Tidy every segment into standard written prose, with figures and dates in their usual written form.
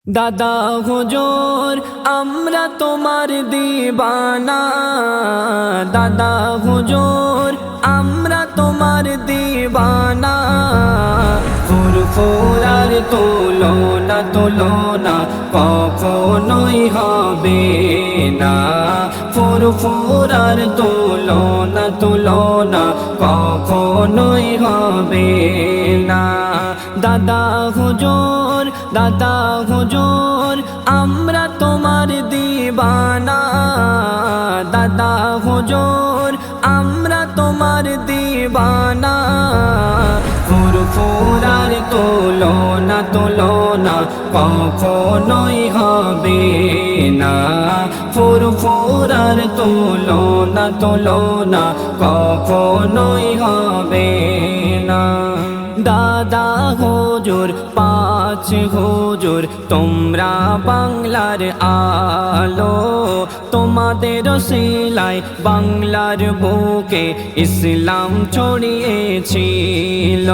দাদা হুজুর আমরা তোমার দিবানা, দাদা হুজুর আমরা তোমার দিবানা। ফুরফুরার তুলনা তুলনা কখনোই হবে না, ফুরফুরার তুলনা তুলনা কখনোই হবে না। দাদা হুজুর দাদা হুজুর আমরা তোমার দিবানা, দাদা হুজুর আমরা তোমার দিবানা। ফুরফুরার তুলনা তুলনা কখনোই হবে না, ফুরফুরার তুলনা তুলনা কখনোই হবে না। দাদা হুজুর পাঁচ হুজুর তোমরা বাংলার আলো, তোমাদের শিলায় বাংলার বুকে ইসলাম ছড়িয়েছিল।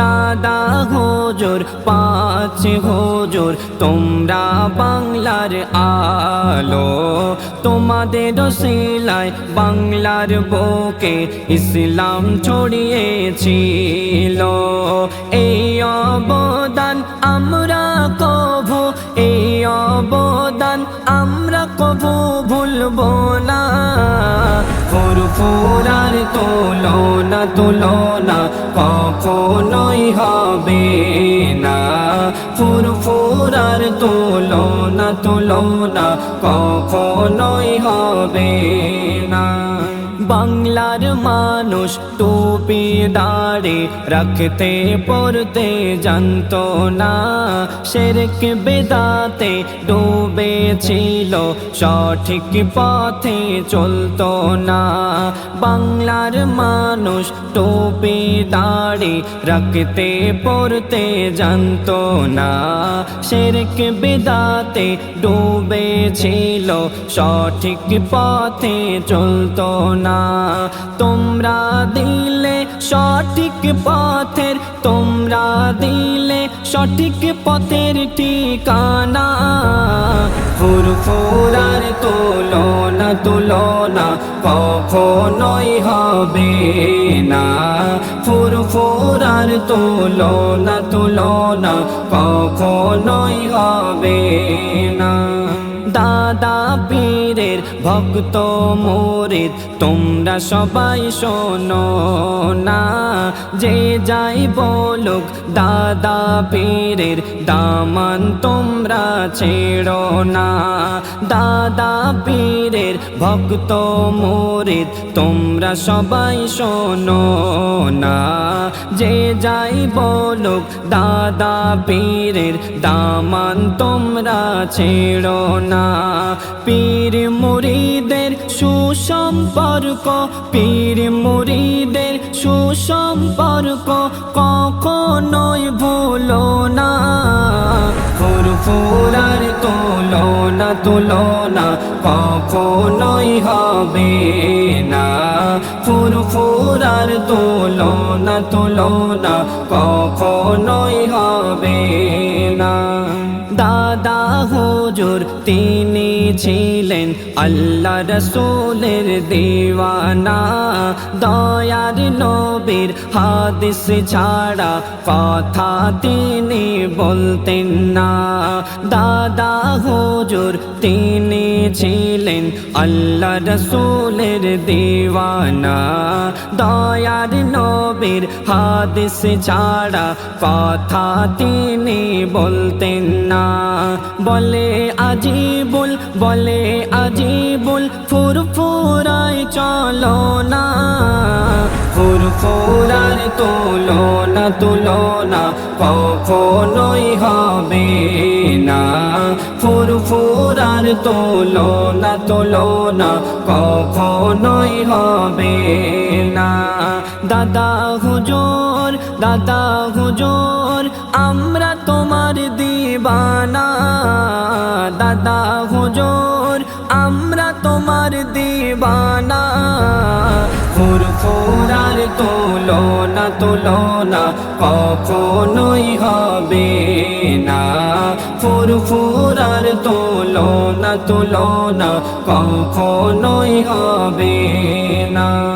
দাদা হুজুর পাঁচ হুজুর তোমরা বাংলার আলো, তোমাদের শিলায় বাংলার বুকে ইসলাম ছড়িয়েছিল। এই অবদান আমরা কভু, এই অবদান আমরা কভু ভুলব না। ফুরফুরার তুলনা তুলনা কখনোই হবে না, ফুরফুরার তুলনা তুলনা কখনোই হবে না। বাংলার মানুষ টুপি দাড়ি রাখতে পড়তে জানতো না, শিরক বিদআতে ডুবেছিল সঠিক পথে চলতো না। বাংলার মানুষ টুপি দাড়ি রাখতে পড়তে জানতো না, শিরক বিদআতে ডুবেছিল সঠিক পথে চলতো না। তোমরা দিলে সঠিক পথের, তোমরা দিলে সঠিক পথের ঠিকানা। ফুরফুরার তুলনা তুলনা কখনোই হবে না, ফুরফুরার তুলনা তুলনা কখনোই হবে না। দাদা পীরের ভক্ত মুরিদ তোমরা সবাই শোনো না, যে যাই বলুক দাদা পীরের দামান তোমরা ছেড়ো না। দাদা পীরের ভক্ত মুরিদ তোমরা সবাই শোনো না, যে যাই বলুক দাদা পীরের দামান তোমরা ছেড়ো না। পীর মুরিদের সুসম্পর্ক, পীর মুরিদের সুসম্পর্ক কখনোই ভুলো না। ফুরফুরার তুলনা তুলনা কখনোই হবে না, ফুরফুরার তুলনা তুলনা কখনোই হবে না। দাদা হুজুর তিনি ছিলেন আল্লাহ রসুলের দিওয়ানা, দয়ার নবীর হাদিস ছাড়া কথা তিনি বলতেন না। দাদা হুজুর তিনি ছিলেন আল্লাহ রসুলের দিওয়ানা, দয়ার নবীর হাদিস ছাড়া কথা তিনি বলতেন না। বলে আজিবুল, বলে আজিবুল ফুরফুরায় চলো না। ফুরফুরার তুলনা তুলনা কখনোই হবে না, ফুরফুরার তুলনা তুলনা কখনোই হবে না। দাদা হুজুর দাদা হুজুর আমরা তোমার দিবানা, দাদা হুজুর আমরা তোমার দিবানা। ফুরফুরার তুলনা তুলনা কখনোই হবে না, ফুরফুরার তুলনা তুলনা কখনোই হবে না।